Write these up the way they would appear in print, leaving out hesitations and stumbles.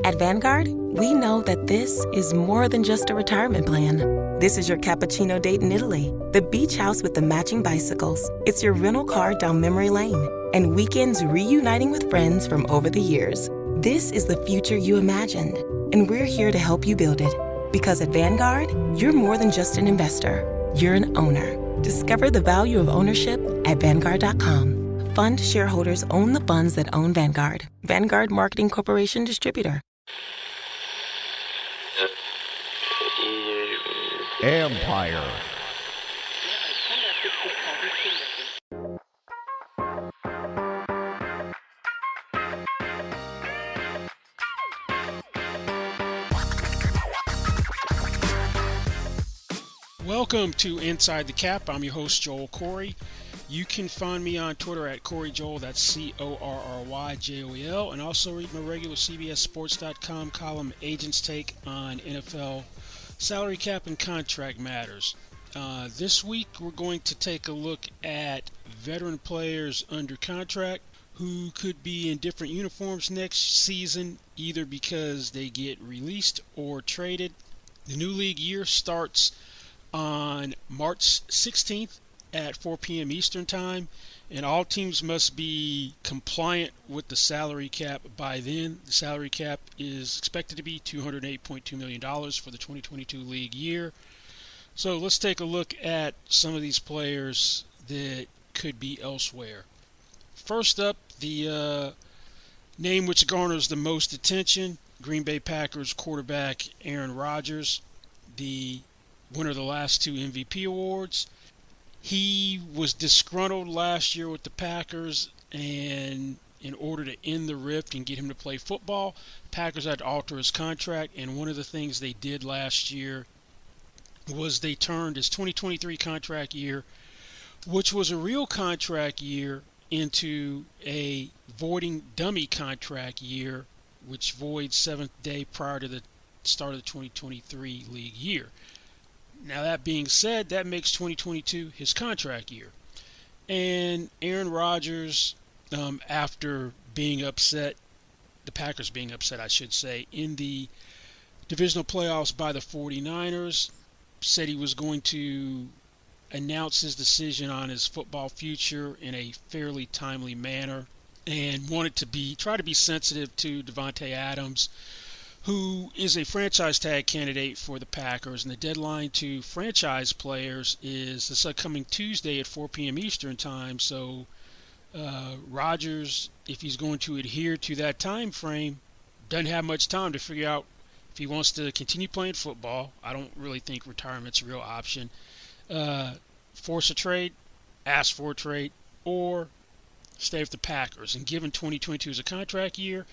At Vanguard, we know that this is more than just a retirement plan. This is your cappuccino date in Italy, the beach house with the matching bicycles. It's your rental car down memory lane, and weekends reuniting with friends from over the years. This is the future you imagined, and we're here to help you build it. Because at Vanguard, you're more than just an investor. You're an owner. Discover the value of ownership at Vanguard.com. Fund shareholders own the funds that own Vanguard. Vanguard Marketing Corporation Distributor. Empire. Welcome to Inside the Cap. I'm your host, Joel Corey. You can find me on Twitter at CoreyJoel, that's CorryJoel, and also read my regular CBSSports.com column, Agent's Take on NFL salary cap and contract matters. This week, we're going to take a look at veteran players under contract who could be in different uniforms next season, either because they get released or traded. The new league year starts on March 16th at 4 p.m. Eastern Time, and all teams must be compliant with the salary cap by then. The salary cap is expected to be $208.2 million for the 2022 league year. So let's take a look at some of these players that could be elsewhere. First up, the name which garners the most attention, Green Bay Packers quarterback Aaron Rodgers, the winner of the last two MVP awards. He was disgruntled last year with the Packers, and in order to end the rift and get him to play football, Packers had to alter his contract, and one of the things they did last year was they turned his 2023 contract year, which was a real contract year, into a voiding dummy contract year, which voids seventh day prior to the start of the 2023 league year. Now, that being said, that makes 2022 his contract year. And Aaron Rodgers, after being upset, the Packers being upset, I should say, in the divisional playoffs by the 49ers, said he was going to announce his decision on his football future in a fairly timely manner, and wanted to try to be sensitive to Davante Adams, who is a franchise tag candidate for the Packers, and the deadline to franchise players is this upcoming Tuesday at 4 p.m. Eastern Time. So Rodgers, if he's going to adhere to that time frame, doesn't have much time to figure out if he wants to continue playing football. I don't really think retirement's a real option. Force a trade, ask for a trade, or stay with the Packers. And given 2022 is a contract year,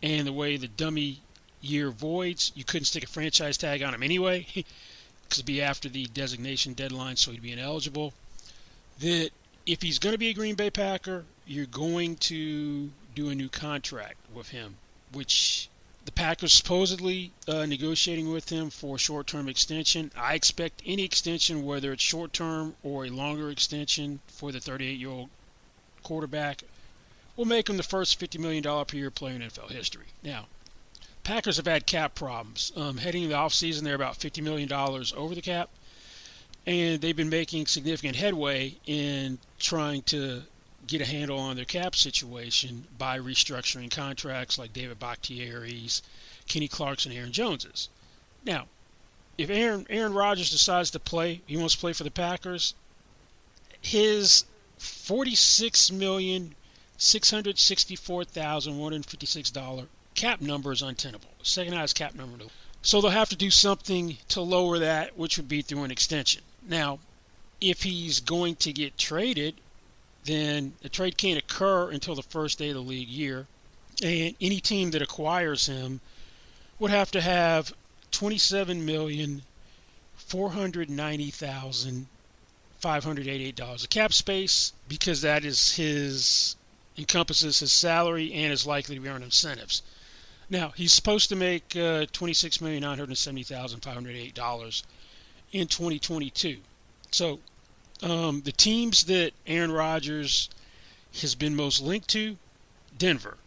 and the way the dummy year voids, you couldn't stick a franchise tag on him anyway, because it'd be after the designation deadline, so he'd be ineligible. That if he's going to be a Green Bay Packer, you're going to do a new contract with him, which the Packers supposedly negotiating with him for a short-term extension. I expect any extension, whether it's short-term or a longer extension for the 38-year-old quarterback, will make him the first $50 million per year player in NFL history. Now, Packers have had cap problems. Heading into the offseason, they're about $50 million over the cap, and they've been making significant headway in trying to get a handle on their cap situation by restructuring contracts like David Bakhtiari's, Kenny Clark's, and Aaron Jones's. Now, if Aaron Rodgers decides to play, he wants to play for the Packers, his $46,664,156 cap number is untenable. Second highest cap number. So they'll have to do something to lower that, which would be through an extension. Now, if he's going to get traded, then the trade can't occur until the first day of the league year. And any team that acquires him would have to have $27,490,588 of cap space, because that is encompasses his salary and is likely to be earned incentives. Now, he's supposed to make $26,970,508 in 2022. So the teams that Aaron Rodgers has been most linked to, Denver.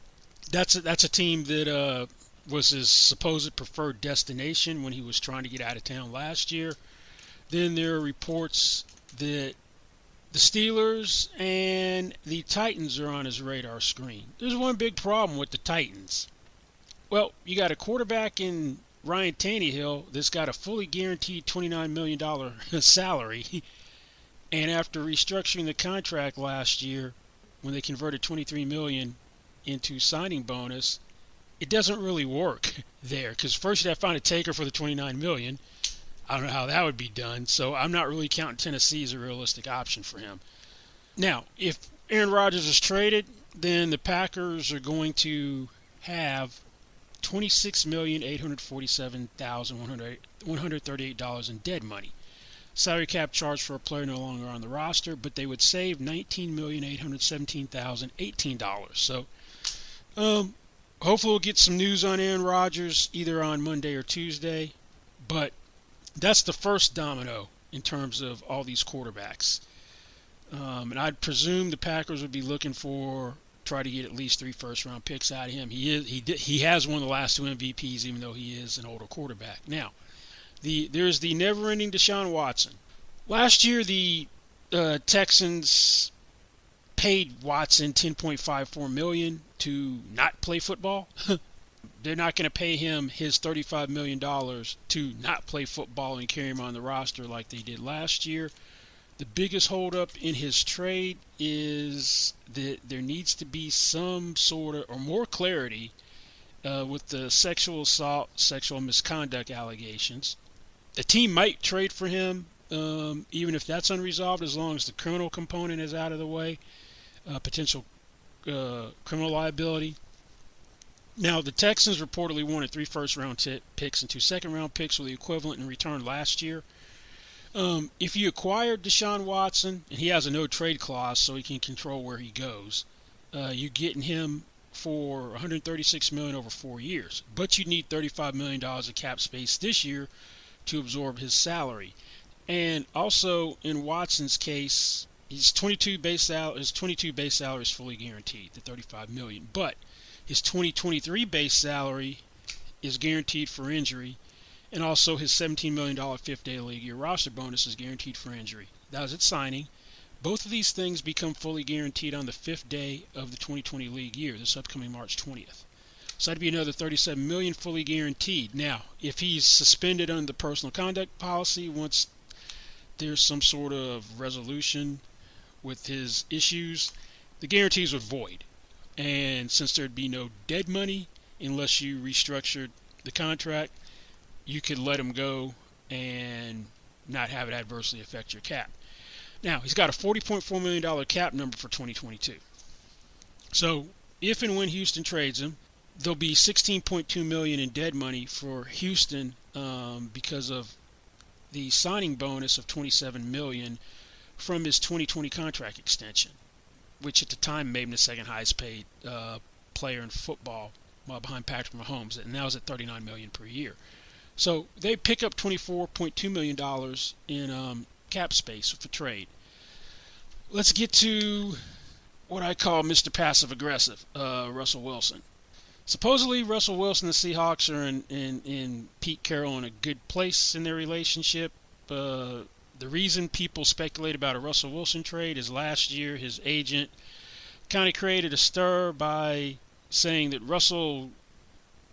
That's a team that was his supposed preferred destination when he was trying to get out of town last year. Then there are reports that the Steelers and the Titans are on his radar screen. There's one big problem with the Titans. Well, you got a quarterback in Ryan Tannehill that's got a fully guaranteed $29 million salary. And after restructuring the contract last year, when they converted $23 million into signing bonus, it doesn't really work there. Because first you'd have to find a taker for the $29 million. I don't know how that would be done. So I'm not really counting Tennessee as a realistic option for him. Now, if Aaron Rodgers is traded, then the Packers are going to have $26,847,138 in dead money. Salary cap charge for a player no longer on the roster, but they would save $19,817,018. So, hopefully we'll get some news on Aaron Rodgers either on Monday or Tuesday. But that's the first domino in terms of all these quarterbacks. And I'd presume the Packers would be looking for try to get at least 3 first-round picks out of him. He has won the last 2 MVPs, even though he is an older quarterback. Now, there's the never-ending Desean Watson. Last year, the Texans paid Watson $10.54 million to not play football. They're not going to pay him his $35 million to not play football and carry him on the roster like they did last year. The biggest holdup in his trade is that there needs to be some sort of, or more clarity with the sexual assault, sexual misconduct allegations. The team might trade for him, even if that's unresolved, as long as the criminal component is out of the way, potential criminal liability. Now, the Texans reportedly wanted 3 first-round picks and 2 second-round picks with the equivalent in return last year. If you acquired Desean Watson, and he has a no-trade clause so he can control where he goes, you're getting him for $136 million over 4 years. But you need $35 million of cap space this year to absorb his salary. And also, in Watson's case, his 22 base salary is fully guaranteed, the $35 million. But his 2023 base salary is guaranteed for injury. And also his $17 million 5th-day league year roster bonus is guaranteed for injury. That was at signing. Both of these things become fully guaranteed on the 5th day of the 2020 league year, this upcoming March 20th. So that'd be another $37 million fully guaranteed. Now, if he's suspended under the personal conduct policy, once there's some sort of resolution with his issues, the guarantees would void. And since there'd be no dead money unless you restructured the contract, you could let him go and not have it adversely affect your cap. Now, he's got a $40.4 million cap number for 2022. So, if and when Houston trades him, there'll be $16.2 million in dead money for Houston because of the signing bonus of $27 million from his 2020 contract extension, which at the time made him the second highest paid player in football behind Patrick Mahomes, and now is at $39 million per year. So they pick up $24.2 million in cap space for trade. Let's get to what I call Mr. Passive Aggressive, Russell Wilson. Supposedly, Russell Wilson and the Seahawks are in Pete Carroll in a good place in their relationship. The reason people speculate about a Russell Wilson trade is last year his agent kind of created a stir by saying that Russell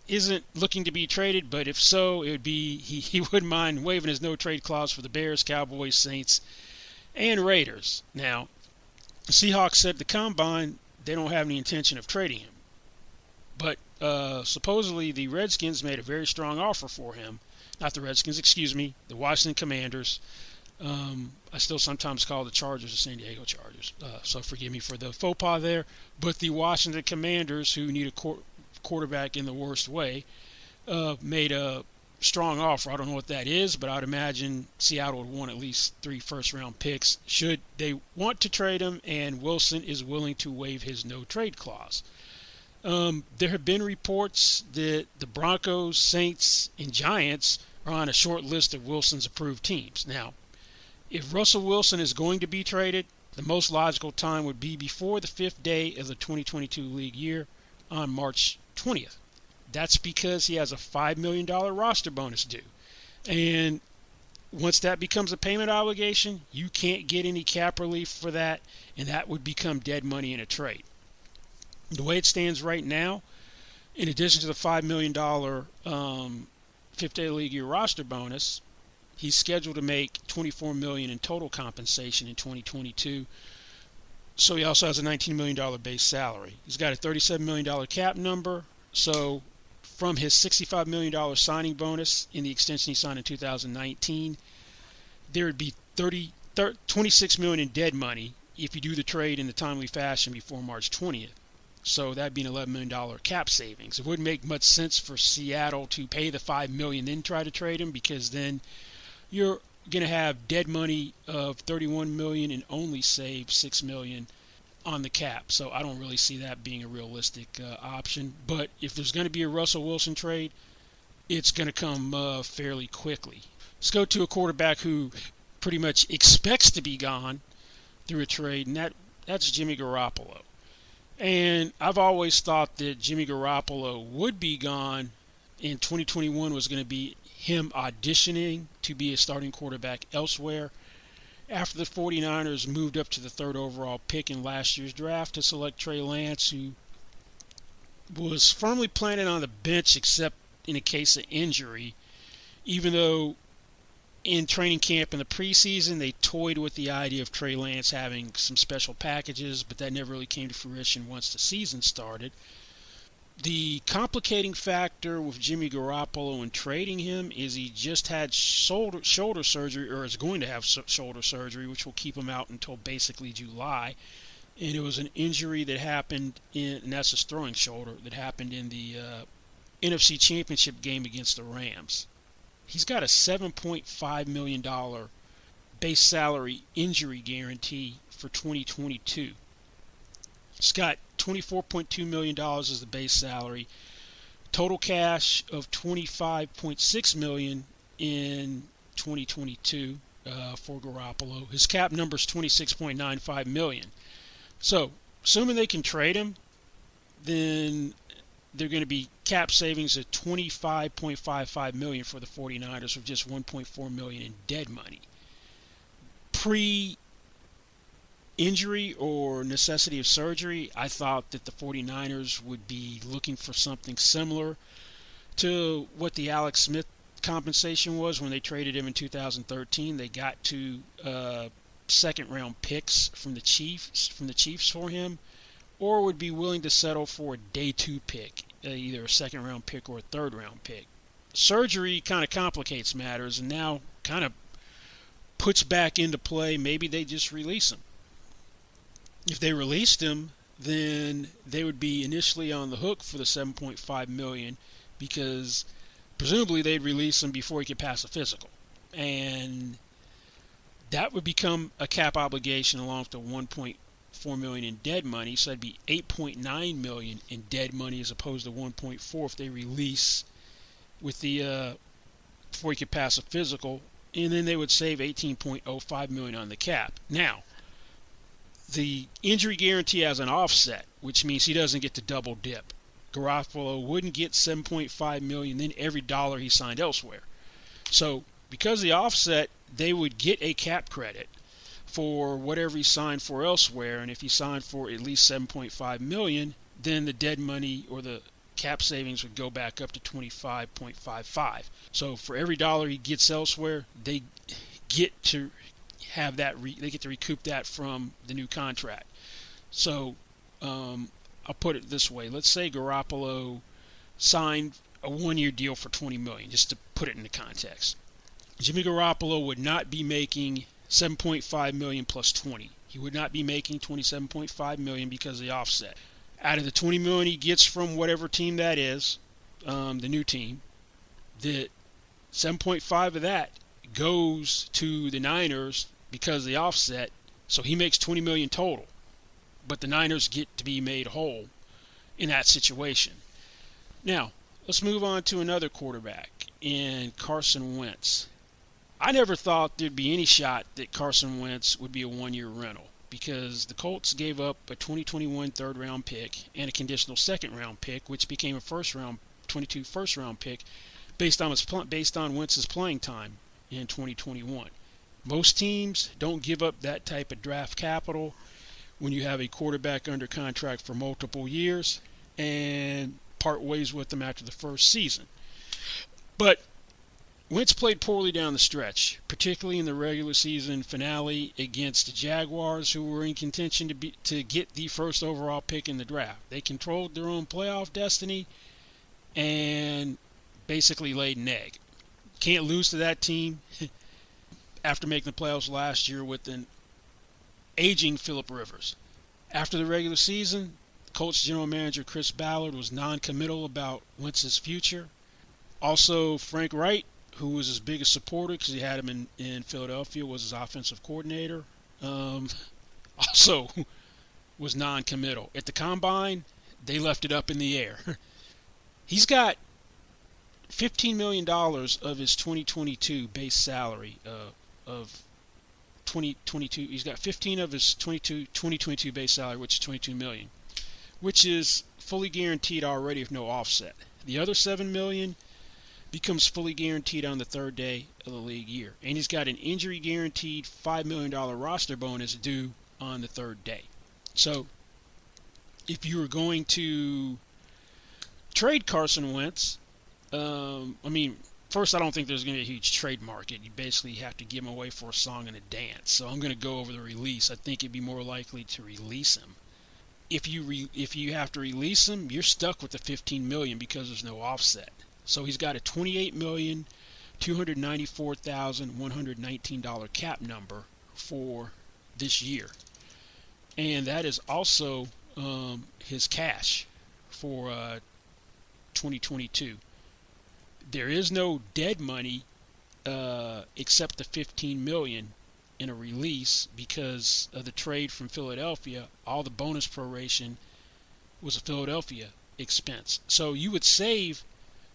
isn't looking to be traded, but if so, it would be he wouldn't mind waiving his no-trade clause for the Bears, Cowboys, Saints, and Raiders. Now, the Seahawks said at the Combine they don't have any intention of trading him. But supposedly the Redskins made a very strong offer for him. Not the Redskins, the Washington Commanders. I still sometimes call the Chargers the San Diego Chargers, so forgive me for the faux pas there. But the Washington Commanders, who need a quarterback in the worst way, made a strong offer. I don't know what that is, but I'd imagine Seattle would want at least 3 first-round picks should they want to trade him, and Wilson is willing to waive his no-trade clause. There have been reports that the Broncos, Saints, and Giants are on a short list of Wilson's approved teams. Now, if Russell Wilson is going to be traded, the most logical time would be before the 5th day of the 2022 league year on March 20th. That's because he has a $5 million roster bonus due. And once that becomes a payment obligation, you can't get any cap relief for that, and that would become dead money in a trade. The way it stands right now, in addition to the $5 million fifth-day league year roster bonus, he's scheduled to make $24 million in total compensation in 2022. So he also has a $19 million base salary. He's got a $37 million cap number. So from his $65 million signing bonus in the extension he signed in 2019, there would be $26 million in dead money if you do the trade in the timely fashion before March 20th. So that'd be an $11 million cap savings. It wouldn't make much sense for Seattle to pay the $5 million then try to trade him, because then you're going to have dead money of $31 million and only save $6 million on the cap. So I don't really see that being a realistic option. But if there's going to be a Russell Wilson trade, it's going to come fairly quickly. Let's go to a quarterback who pretty much expects to be gone through a trade, and that's Jimmy Garoppolo. And I've always thought that Jimmy Garoppolo would be gone, and 2021 was going to be him auditioning to be a starting quarterback elsewhere, after the 49ers moved up to the third overall pick in last year's draft to select Trey Lance, who was firmly planted on the bench except in a case of injury, even though in training camp in the preseason they toyed with the idea of Trey Lance having some special packages, but that never really came to fruition once the season started. The complicating factor with Jimmy Garoppolo and trading him is he just had shoulder surgery, or is going to have shoulder surgery, which will keep him out until basically July. And it was an injury that happened and that's his throwing shoulder, that happened in the NFC Championship game against the Rams. He's got a $7.5 million base salary injury guarantee for 2022. He's got $24.2 million as the base salary, total cash of $25.6 million in 2022 for Garoppolo. His cap number is $26.95 million. So, assuming they can trade him, then they're going to be cap savings of $25.55 million for the 49ers with just $1.4 million in dead money. Pre-injury or necessity of surgery, I thought that the 49ers would be looking for something similar to what the Alex Smith compensation was when they traded him in 2013. They got two second-round picks from the Chiefs for him, or would be willing to settle for a day 2 pick, either a second-round pick or a third-round pick. Surgery kind of complicates matters, and now kind of puts back into play, maybe they just release him. If they released him, then they would be initially on the hook for the $7.5 million, because presumably they'd release him before he could pass a physical. And that would become a cap obligation along with the $1.4 million in dead money, so that'd be $8.9 million in dead money as opposed to $1.4 if they release with the before he could pass a physical, and then they would save $18.05 million on the cap. Now, the injury guarantee has an offset, which means he doesn't get to double dip. Garoppolo wouldn't get $7.5 million then every dollar he signed elsewhere. So because of the offset, they would get a cap credit for whatever he signed for elsewhere, and if he signed for at least $7.5 million, then the dead money or the cap savings would go back up to $25.55. So for every dollar he gets elsewhere, they get to have that. They get to recoup that from the new contract. So I'll put it this way: let's say Garoppolo signed a 1-year deal for $20 million, just to put it into context. Jimmy Garoppolo would not be making $7.5 million plus 20. He would not be making $27.5 million because of the offset. Out of the $20 million he gets from whatever team that is, the new team, the $7.5 of that goes to the Niners because of the offset, so he makes $20 million total. But the Niners get to be made whole in that situation. Now, let's move on to another quarterback, in Carson Wentz. I never thought there'd be any shot that Carson Wentz would be a 1-year rental, because the Colts gave up a 2021 third-round pick and a conditional second-round pick, which became a first-round 2022 first-round pick based on Wentz's playing time in 2021. Most teams don't give up that type of draft capital when you have a quarterback under contract for multiple years and part ways with them after the first season. But Wentz played poorly down the stretch, particularly in the regular season finale against the Jaguars, who were in contention to get the first overall pick in the draft. They controlled their own playoff destiny and basically laid an egg. Can't lose to that team after making the playoffs last year with an aging Phillip Rivers. After the regular season, Colts general manager Chris Ballard was non-committal about Wentz's future. Also, Frank Wright, who was his biggest supporter because he had him in Philadelphia, was his offensive coordinator, also was non-committal. At the Combine, they left it up in the air. He's got $15 million of his 2022 base salary of 2022. He's got 15 of his 2022 base salary, which is $22 million, which is fully guaranteed already with no offset. The other $7 million becomes fully guaranteed on the third day of the league year. And he's got an injury-guaranteed $5 million roster bonus due on the third day. So if you were going to trade Carson Wentz, first, I don't think there's going to be a huge trade market. You basically have to give him away for a song and a dance. So I'm going to go over the release. I think it'd be more likely to release him. If you have to release him, you're stuck with the $15 million because there's no offset. So he's got a $28,294,119 cap number for this year. And that is also his cash for 2022. There is no dead money except the $15 million in a release because of the trade from Philadelphia. All the bonus proration was a Philadelphia expense. So you would save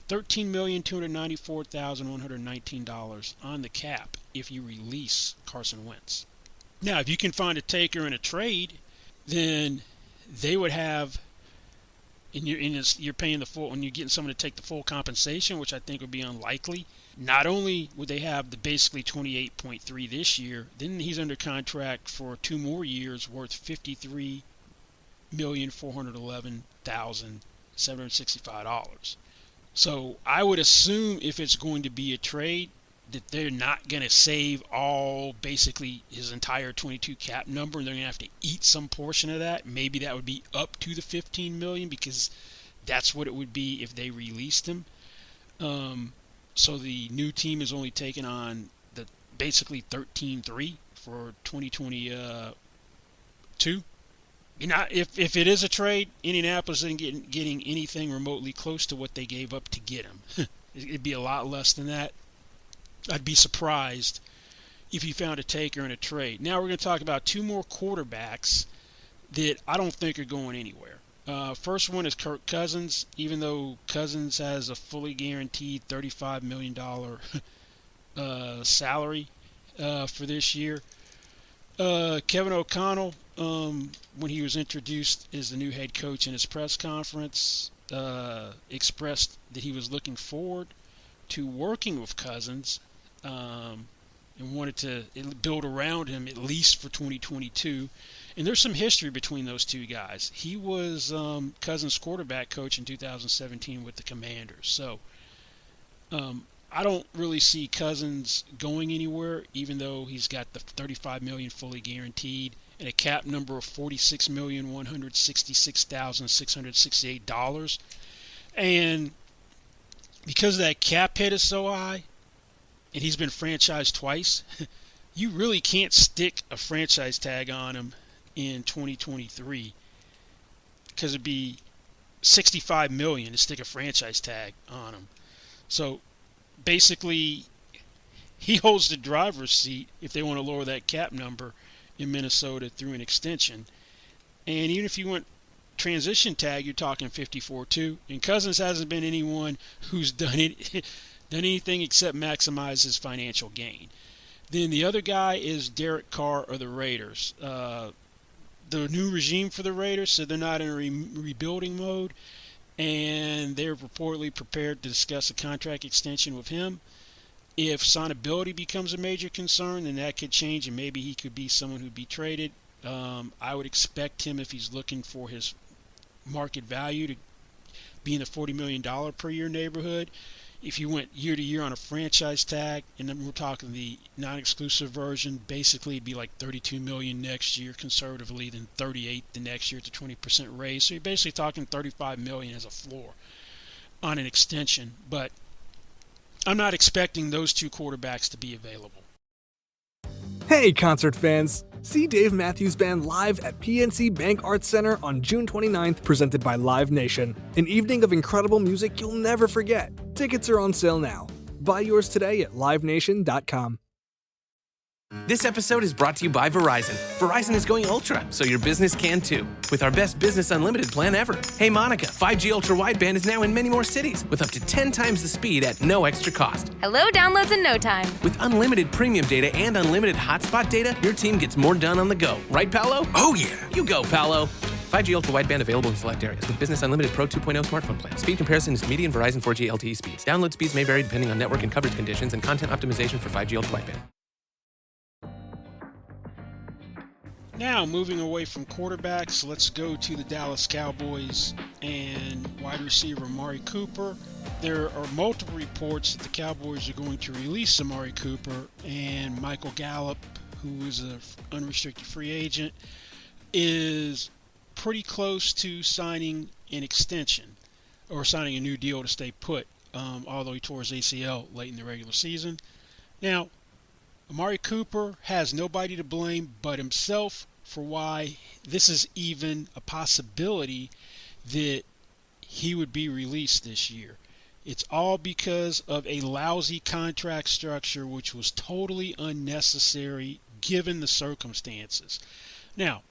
$13,294,119 on the cap if you release Carson Wentz. Now, if you can find a taker in a trade, then they would have, and you're paying the full, and you're getting someone to take the full compensation, which I think would be unlikely. Not only would they have the basically 28.3 this year, then he's under contract for 2 more years worth $53,411,765. So I would assume if it's going to be a trade that they're not going to save all basically his entire 22 cap number, and they're going to have to eat some portion of that. Maybe that would be up to the $15 million because that's what it would be if they released him. So the new team is only taking on the basically 13-3 for 2022. If it is a trade, Indianapolis isn't getting anything remotely close to what they gave up to get him. It'd be a lot less than that. I'd be surprised if you found a taker in a trade. Now we're going to talk about 2 more quarterbacks that I don't think are going anywhere. First one is Kirk Cousins. Even though Cousins has a fully guaranteed $35 million salary for this year, Kevin O'Connell, when he was introduced as the new head coach in his press conference, expressed that he was looking forward to working with Cousins and wanted to build around him at least for 2022. And there's some history between those two guys. He was Cousins' quarterback coach in 2017 with the Commanders. So I don't really see Cousins going anywhere, even though he's got the $35 million fully guaranteed and a cap number of $46,166,668. And because that cap hit is so high, and he's been franchised twice, you really can't stick a franchise tag on him in 2023 because it'd be $65 million to stick a franchise tag on him. So basically, he holds the driver's seat if they want to lower that cap number in Minnesota through an extension. And even if you went transition tag, you're talking 54-2. And Cousins hasn't been anyone who's done anything except maximize his financial gain. Then the other guy is Derek Carr of the Raiders. The new regime for the Raiders said they're not in a rebuilding mode, and they're reportedly prepared to discuss a contract extension with him. If signability becomes a major concern, then that could change, and maybe he could be someone who'd be traded. I would expect him, if he's looking for his market value, to be in the $40 million per year neighborhood. If you went year to year on a franchise tag, and then we're talking the non-exclusive version, basically it'd be like $32 million next year conservatively, then $38 the next year. It's a 20% raise. So you're basically talking $35 million as a floor on an extension. But I'm not expecting those two quarterbacks to be available. Hey, concert fans! See Dave Matthews Band live at PNC Bank Arts Center on June 29th, presented by Live Nation. An evening of incredible music you'll never forget. Tickets are on sale now. Buy yours today at livenation.com. This episode is brought to you by Verizon. Verizon is going ultra, so your business can too. With our best business unlimited plan ever. Hey Monica, 5G ultra wideband is now in many more cities with up to 10 times the speed at no extra cost. Hello, downloads in no time. With unlimited premium data and unlimited hotspot data, your team gets more done on the go. Right, Paolo? Oh yeah. You go, Paolo. 5G ultra wideband available in select areas with Business Unlimited Pro 2.0 smartphone plan. Speed comparison is median Verizon 4G LTE speeds. Download speeds may vary depending on network and coverage conditions and content optimization for 5G ultra wideband. Now, moving away from quarterbacks, let's go to the Dallas Cowboys and wide receiver Amari Cooper. There are multiple reports that the Cowboys are going to release Amari Cooper, and Michael Gallup, who is an unrestricted free agent, is pretty close to signing an extension or signing a new deal to stay put, although he tore his ACL late in the regular season. Now, Amari Cooper has nobody to blame but himself for why this is even a possibility that he would be released this year. It's all because of a lousy contract structure which was totally unnecessary given the circumstances. Now,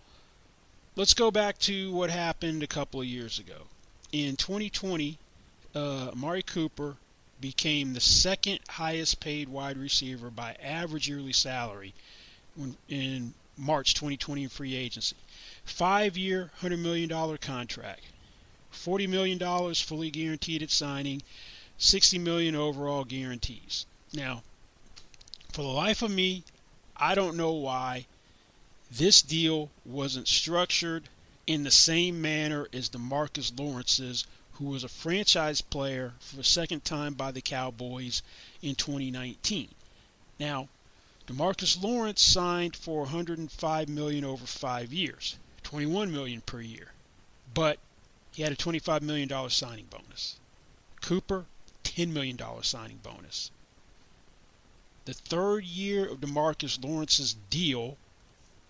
let's go back to what happened a couple of years ago. In 2020, Amari Cooper became the second highest paid wide receiver by average yearly salary in March 2020 in free agency. 5-year, $100 million contract. $40 million fully guaranteed at signing. $60 million overall guarantees. Now, for the life of me, I don't know why this deal wasn't structured in the same manner as DeMarcus Lawrence's, who was a franchise player for the second time by the Cowboys in 2019. Now, DeMarcus Lawrence signed for $105 million over 5 years, $21 million per year, but he had a $25 million signing bonus. Cooper, $10 million signing bonus. The third year of DeMarcus Lawrence's deal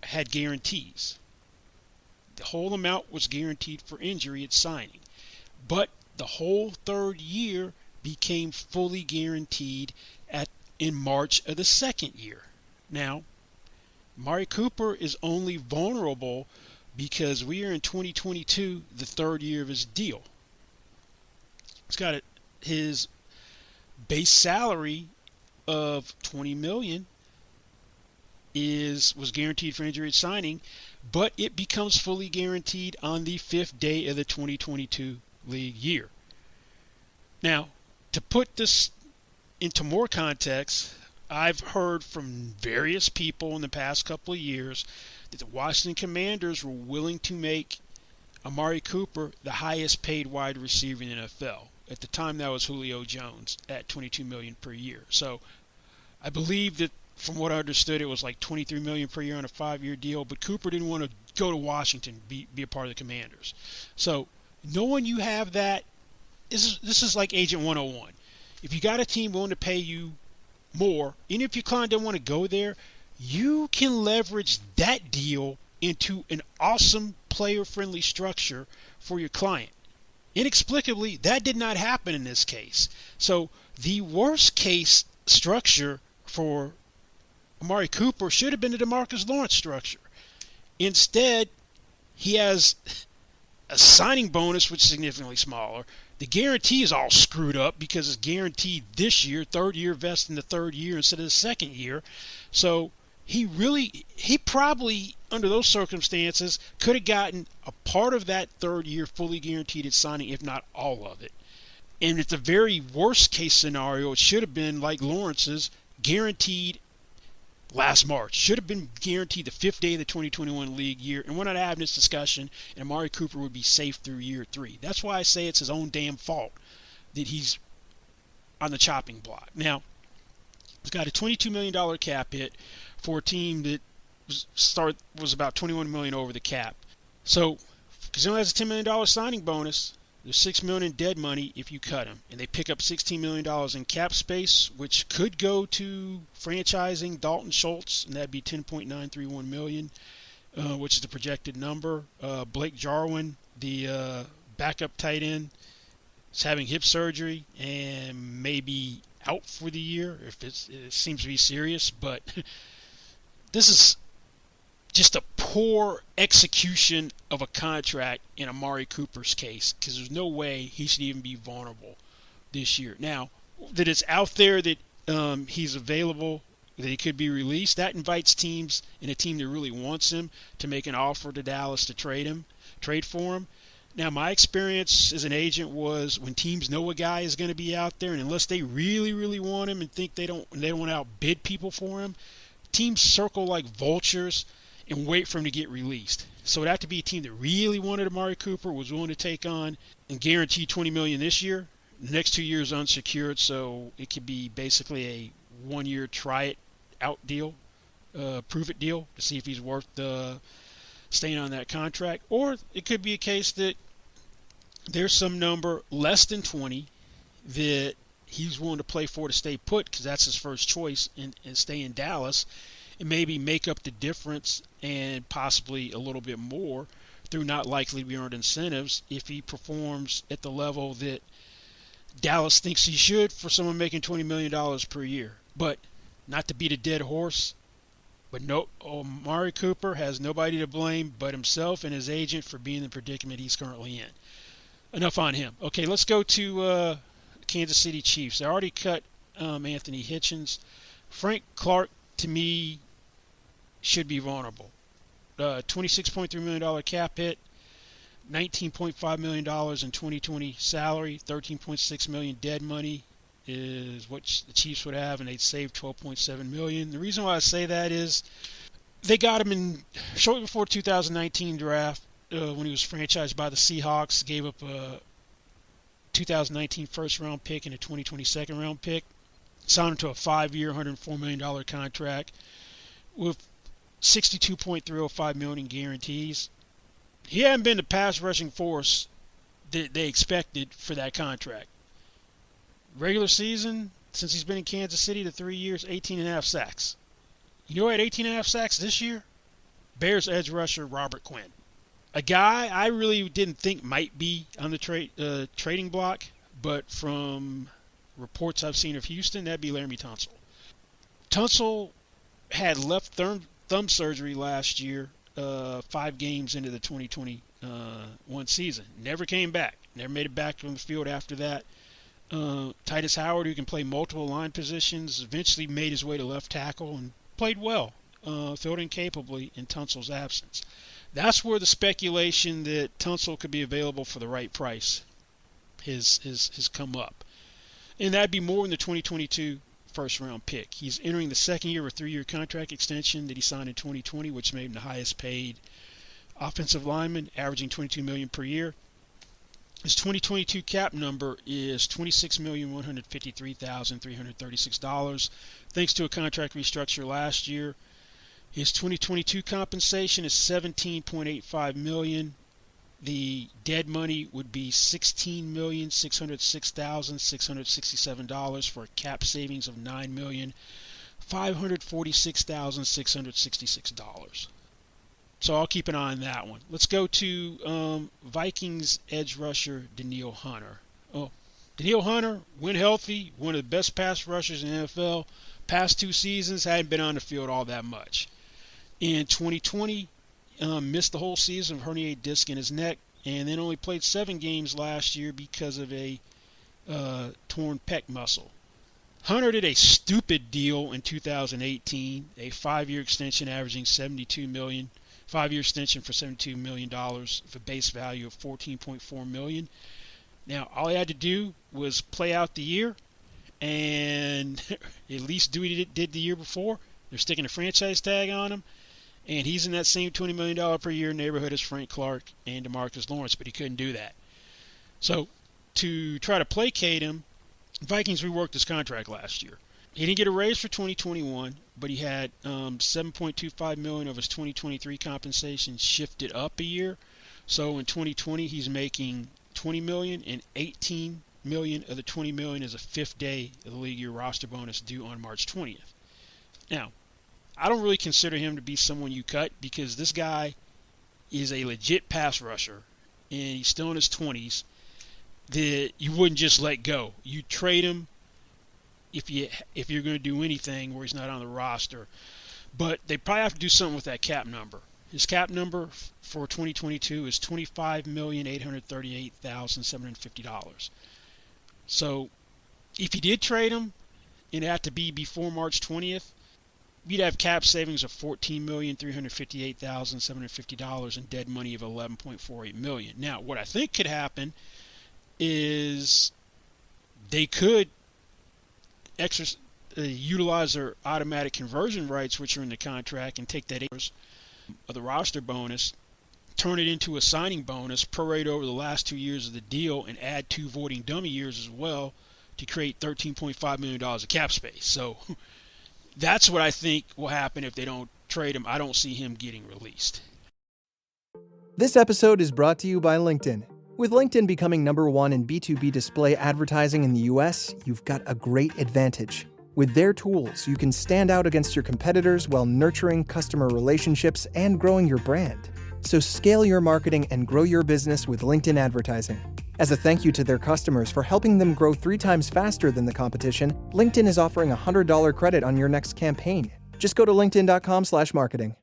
had guarantees. The whole amount was guaranteed for injury at signing, but the whole third year became fully guaranteed in March of the second year. Now, Marty Cooper is only vulnerable because we are in 2022, the third year of his deal. He's got his base salary of $20 million was guaranteed for injury at signing, but it becomes fully guaranteed on the 5th day of the 2022 league year. Now, to put this into more context, I've heard from various people in the past couple of years that the Washington Commanders were willing to make Amari Cooper the highest paid wide receiver in the NFL. At the time, that was Julio Jones at $22 million per year. So I believe that, from what I understood, it was like $23 million per year on a 5-year deal, but Cooper didn't want to go to Washington, be a part of the Commanders. So knowing you have that, this is like Agent 101. If you got a team willing to pay you more, even if your client doesn't want to go there, you can leverage that deal into an awesome player-friendly structure for your client. Inexplicably, that did not happen in this case. So the worst case structure for Amari Cooper should have been the DeMarcus Lawrence structure. Instead, he has a signing bonus which is significantly smaller. The guarantee is all screwed up because it's guaranteed this year, third year vest in the third year instead of the second year. So he probably, under those circumstances, could have gotten a part of that third year fully guaranteed at signing, if not all of it. And it's a very worst case scenario. It should have been like Lawrence's, guaranteed last March. Should have been guaranteed the 5th day of the 2021 league year. And we're not having this discussion, and Amari Cooper would be safe through year 3. That's why I say it's his own damn fault that he's on the chopping block. Now, he's got a $22 million cap hit for a team that was about $21 million over the cap. So, because he only has a $10 million signing bonus, there's $6 million in dead money if you cut him. And they pick up $16 million in cap space, which could go to franchising Dalton Schultz, and that'd be $10.931 million, which is the projected number. Blake Jarwin, the backup tight end, is having hip surgery and may be out for the year if it seems to be serious. But this is just a poor execution of a contract in Amari Cooper's case, because there's no way he should even be vulnerable this year. Now, that it's out there that he's available, that he could be released, that invites teams, and a team that really wants him, to make an offer to Dallas to trade for him. Now, my experience as an agent was when teams know a guy is going to be out there, and unless they really, really want him and think they don't want to outbid people for him, teams circle like vultures and wait for him to get released. So it'd have to be a team that really wanted Amari Cooper, was willing to take on and guarantee $20 million this year. The next 2 years unsecured, so it could be basically a 1-year try-it-out deal, prove-it deal, to see if he's worth staying on that contract. Or it could be a case that there's some number less than 20 that he's willing to play for to stay put, because that's his first choice, and stay in Dallas, and maybe make up the difference and possibly a little bit more through not likely to be earned incentives if he performs at the level that Dallas thinks he should for someone making $20 million per year. But not to beat a dead horse, but Amari Cooper has nobody to blame but himself and his agent for being in the predicament he's currently in. Enough on him. Okay, let's go to Kansas City Chiefs. They already cut Anthony Hitchens. Frank Clark, to me, should be vulnerable. $26.3 million cap hit, $19.5 million in 2020 salary, $13.6 million dead money is what the Chiefs would have, and they'd save $12.7 million. The reason why I say that is they got him in shortly before 2019 draft when he was franchised by the Seahawks, gave up a 2019 first-round pick and a 2020 second-round pick, signed him to a 5-year, $104 million contract with $62.305 million in guarantees. He hadn't been the pass rushing force that they expected for that contract. Regular season, since he's been in Kansas City, the 3 years, 18.5 sacks. You know who had 18.5 sacks this year? Bears edge rusher Robert Quinn. A guy I really didn't think might be on the trading block, but from reports I've seen of Houston, that'd be Laramie Tunsil. Tunsil had left thumb surgery last year, 5 games into the 2021 season. Never came back. Never made it back on the field after that. Titus Howard, who can play multiple line positions, eventually made his way to left tackle and played well, filled in capably in Tunsil's absence. That's where the speculation that Tunsil could be available for the right price has come up. And that'd be more in the 2022 first-round pick. He's entering the second year of a 3-year contract extension that he signed in 2020, which made him the highest-paid offensive lineman, averaging $22 million per year. His 2022 cap number is $26,153,336, thanks to a contract restructure last year. His 2022 compensation is $17.85 million. The dead money would be $16,606,667 for a cap savings of $9,546,666. So I'll keep an eye on that one. Let's go to Vikings edge rusher Danielle Hunter. Danielle Hunter, when healthy, one of the best pass rushers in the NFL. Past 2 seasons, hadn't been on the field all that much. In 2020, missed the whole season of herniated disc in his neck, and then only played 7 games last year because of a torn pec muscle. Hunter did a stupid deal in 2018, a 5-year extension averaging $72 million, 5-year extension for $72 million with a base value of $14.4 million. Now, all he had to do was play out the year and at least do what he did the year before. They're sticking a franchise tag on him, and he's in that same $20 million per year neighborhood as Frank Clark and DeMarcus Lawrence, but he couldn't do that. So to try to placate him, Vikings reworked his contract last year. He didn't get a raise for 2021, but he had $7.25 million of his 2023 compensation shifted up a year. So in 2020, he's making $20 million, and $18 million of the $20 million is a fifth day of the league year roster bonus due on March 20th. Now, I don't really consider him to be someone you cut because this guy is a legit pass rusher, and he's still in his 20s. That you wouldn't just let go. You trade him if you're going to do anything where he's not on the roster. But they probably have to do something with that cap number. His cap number for 2022 is $25,838,750. So if you did trade him, and it had to be before March 20th, you'd have cap savings of $14,358,750 and dead money of $11.48 million. Now, what I think could happen is they could utilize their automatic conversion rights, which are in the contract, and take that of the roster bonus, turn it into a signing bonus, prorate over the last 2 years of the deal, and add 2 voiding dummy years as well to create $13.5 million of cap space. So that's what I think will happen if they don't trade him. I don't see him getting released. This episode is brought to you by LinkedIn. With LinkedIn becoming #1 in B2B display advertising in the US, you've got a great advantage. With their tools, you can stand out against your competitors while nurturing customer relationships and growing your brand. So scale your marketing and grow your business with LinkedIn advertising. As a thank you to their customers for helping them grow 3 times faster than the competition, LinkedIn is offering a $100 credit on your next campaign. Just go to linkedin.com/marketing.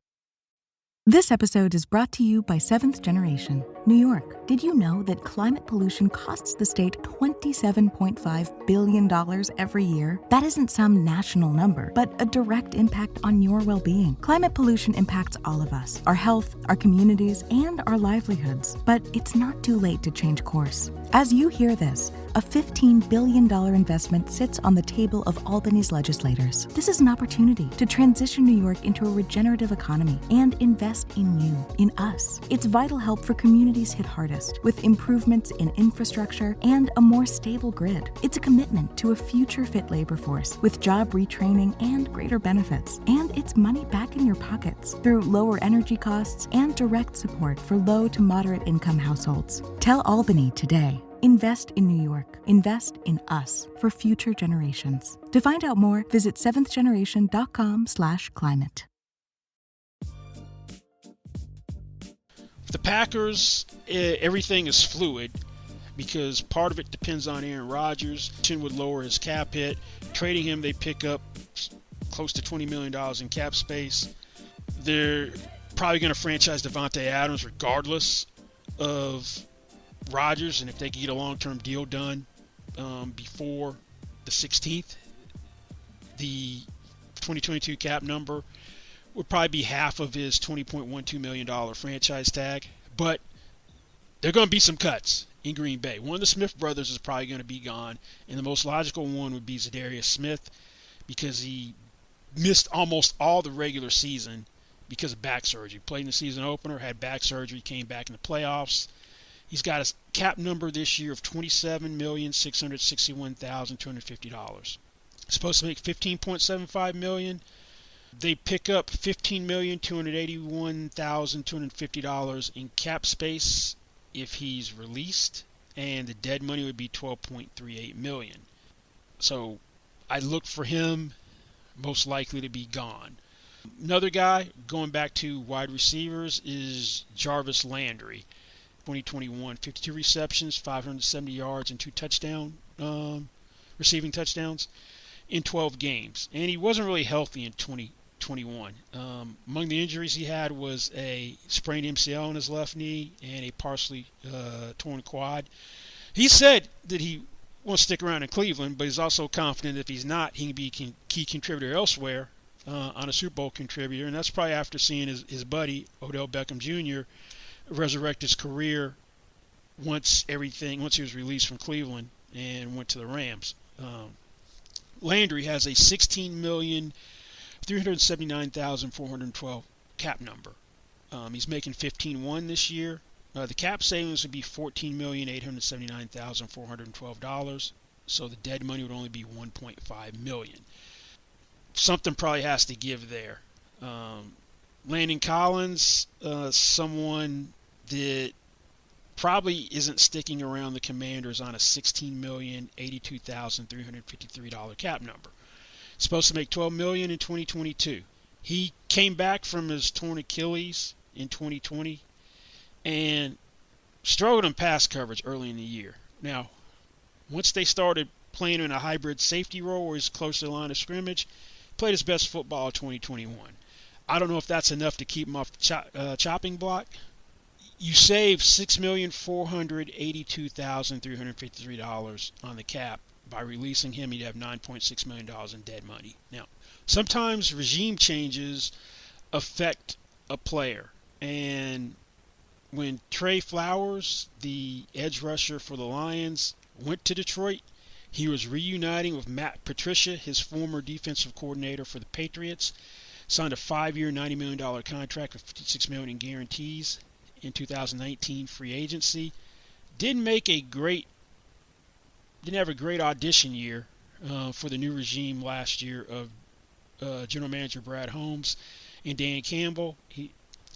This episode is brought to you by Seventh Generation. New York, did you know that climate pollution costs the state $27.5 billion every year? That isn't some national number, but a direct impact on your well-being. Climate pollution impacts all of us, our health, our communities, and our livelihoods. But it's not too late to change course. As you hear this, a $15 billion investment sits on the table of Albany's legislators. This is an opportunity to transition New York into a regenerative economy and invest in you, in us. It's vital help for communities hit hardest, with improvements in infrastructure and a more stable grid. It's a commitment to a future-fit labor force with job retraining and greater benefits. And it's money back in your pockets through lower energy costs and direct support for low to moderate income households. Tell Albany today. Invest in New York. Invest in us for future generations. To find out more, visit seventhgeneration.com/climate. For the Packers, everything is fluid because part of it depends on Aaron Rodgers. Chin would lower his cap hit. Trading him, they pick up close to $20 million in cap space. They're probably going to franchise Devontae Adams regardless of Rodgers, and if they can get a long-term deal done before the 16th, the 2022 cap number would probably be half of his $20.12 million franchise tag. But there are going to be some cuts in Green Bay. One of the Smith brothers is probably going to be gone, and the most logical one would be Zadarius Smith because he missed almost all the regular season because of back surgery. Played in the season opener, had back surgery, came back in the playoffs. He's got a cap number this year of $27,661,250. Supposed to make $15.75 million. They pick up $15,281,250 in cap space if he's released, and the dead money would be $12.38 million. So I look for him most likely to be gone. Another guy, going back to wide receivers, is Jarvis Landry. 2021, 52 receptions, 570 yards, and 2 receiving touchdowns in 12 games. And he wasn't really healthy in 2021. Among the injuries he had was a sprained MCL in his left knee and a partially torn quad. He said that he wants to stick around in Cleveland, but he's also confident if he's not, he can be a key contributor elsewhere. on a Super Bowl contributor, and that's probably after seeing his buddy Odell Beckham Jr. resurrect his career once he was released from Cleveland and went to the Rams. Landry has a $16,379,412 cap number. He's making $15,100 this year. The cap savings would be $14,879,412. So the dead money would only be $1.5 million. Something probably has to give there. Landon Collins, someone that probably isn't sticking around the Commanders on a $16,082,353 cap number. Supposed to make $12 million in 2022. He came back from his torn Achilles in 2020 and struggled in pass coverage early in the year. Now, once they started playing in a hybrid safety role where he's close to the line of scrimmage, played his best football in 2021. I don't know if that's enough to keep him off the chopping block. You save $6,482,353 on the cap. By releasing him, you'd have $9.6 million in dead money. Now, sometimes regime changes affect a player. And when Trey Flowers, the edge rusher for the Lions, went to Detroit, he was reuniting with Matt Patricia, his former defensive coordinator for the Patriots. Signed a 5-year, $90 million contract with $56 million in guarantees in 2019 free agency. Didn't have a great audition year for the new regime last year of general manager Brad Holmes and Dan Campbell. It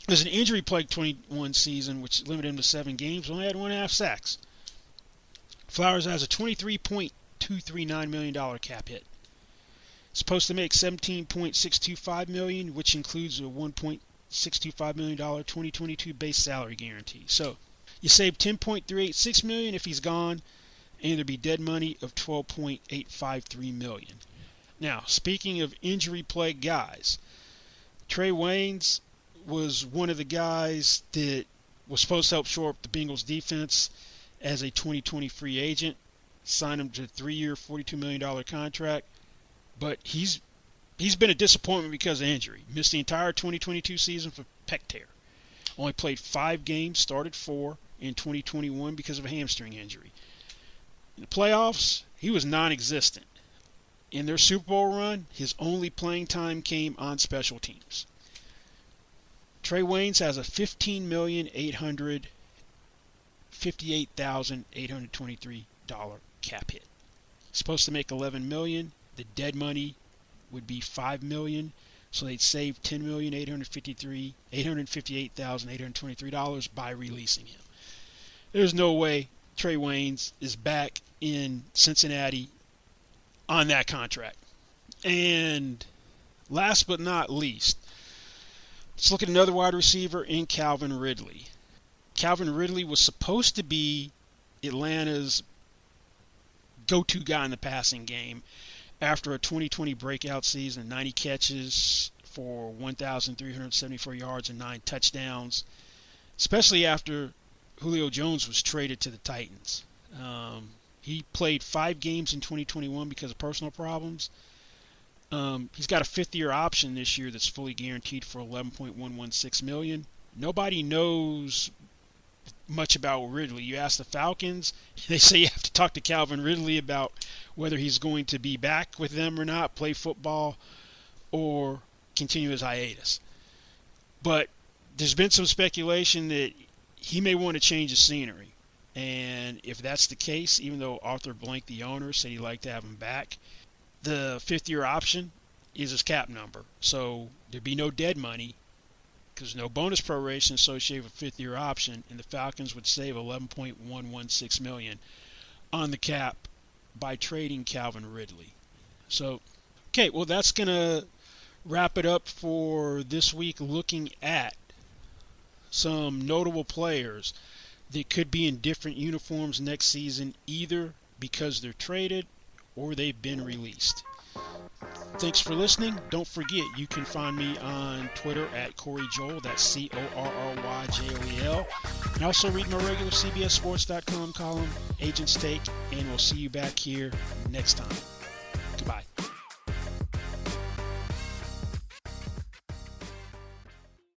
was an injury-plagued 21 season, which limited him to 7 games. Only had 1.5 sacks. Flowers has a $23.239 million cap hit. Supposed to make $17.625 million, which includes a $1.625 million 2022 base salary guarantee. So you save $10.386 million if he's gone, and there'd be dead money of $12.853 million. Now, speaking of injury-plagued guys, Trey Wayne was one of the guys that was supposed to help shore up the Bengals defense as a 2020 free agent. Signed him to a 3-year, $42 million contract. But he's been a disappointment because of injury. Missed the entire 2022 season for pec tear. Only played 5 games, started 4 in 2021 because of a hamstring injury. In the playoffs, he was non-existent. In their Super Bowl run, his only playing time came on special teams. Trey Wayne has a $15,858,823 cap hit. Supposed to make $11 million. The dead money would be $5 million, so they'd save $10,858,823 by releasing him. There's no way Trey Wayne is back in Cincinnati on that contract. And last but not least, let's look at another wide receiver in Calvin Ridley. Calvin Ridley was supposed to be Atlanta's go-to guy in the passing game after a 2020 breakout season, 90 catches for 1,374 yards and 9 touchdowns, especially after Julio Jones was traded to the Titans. He played 5 games in 2021 because of personal problems. He's got a 5th-year option this year that's fully guaranteed for $11.116 million. Nobody knows much about Ridley. You ask the Falcons, they say you have to talk to Calvin Ridley about whether he's going to be back with them or not, play football, or continue his hiatus. But there's been some speculation that he may want to change the scenery. And if that's the case, even though Arthur Blank, the owner, said he'd like to have him back, the 5th-year option is his cap number. So there'd be no dead money because no bonus proration associated with 5th-year option, and the Falcons would save $11.116 million on the cap by trading Calvin Ridley. So, okay, well, that's going to wrap it up for this week, looking at some notable players that could be in different uniforms next season, either because they're traded or they've been released. Thanks for listening. Don't forget, you can find me on Twitter at Corey Joel. That's CORRYJOEL. And also read my regular CBSSports.com column, Agent's Take, and we'll see you back here next time.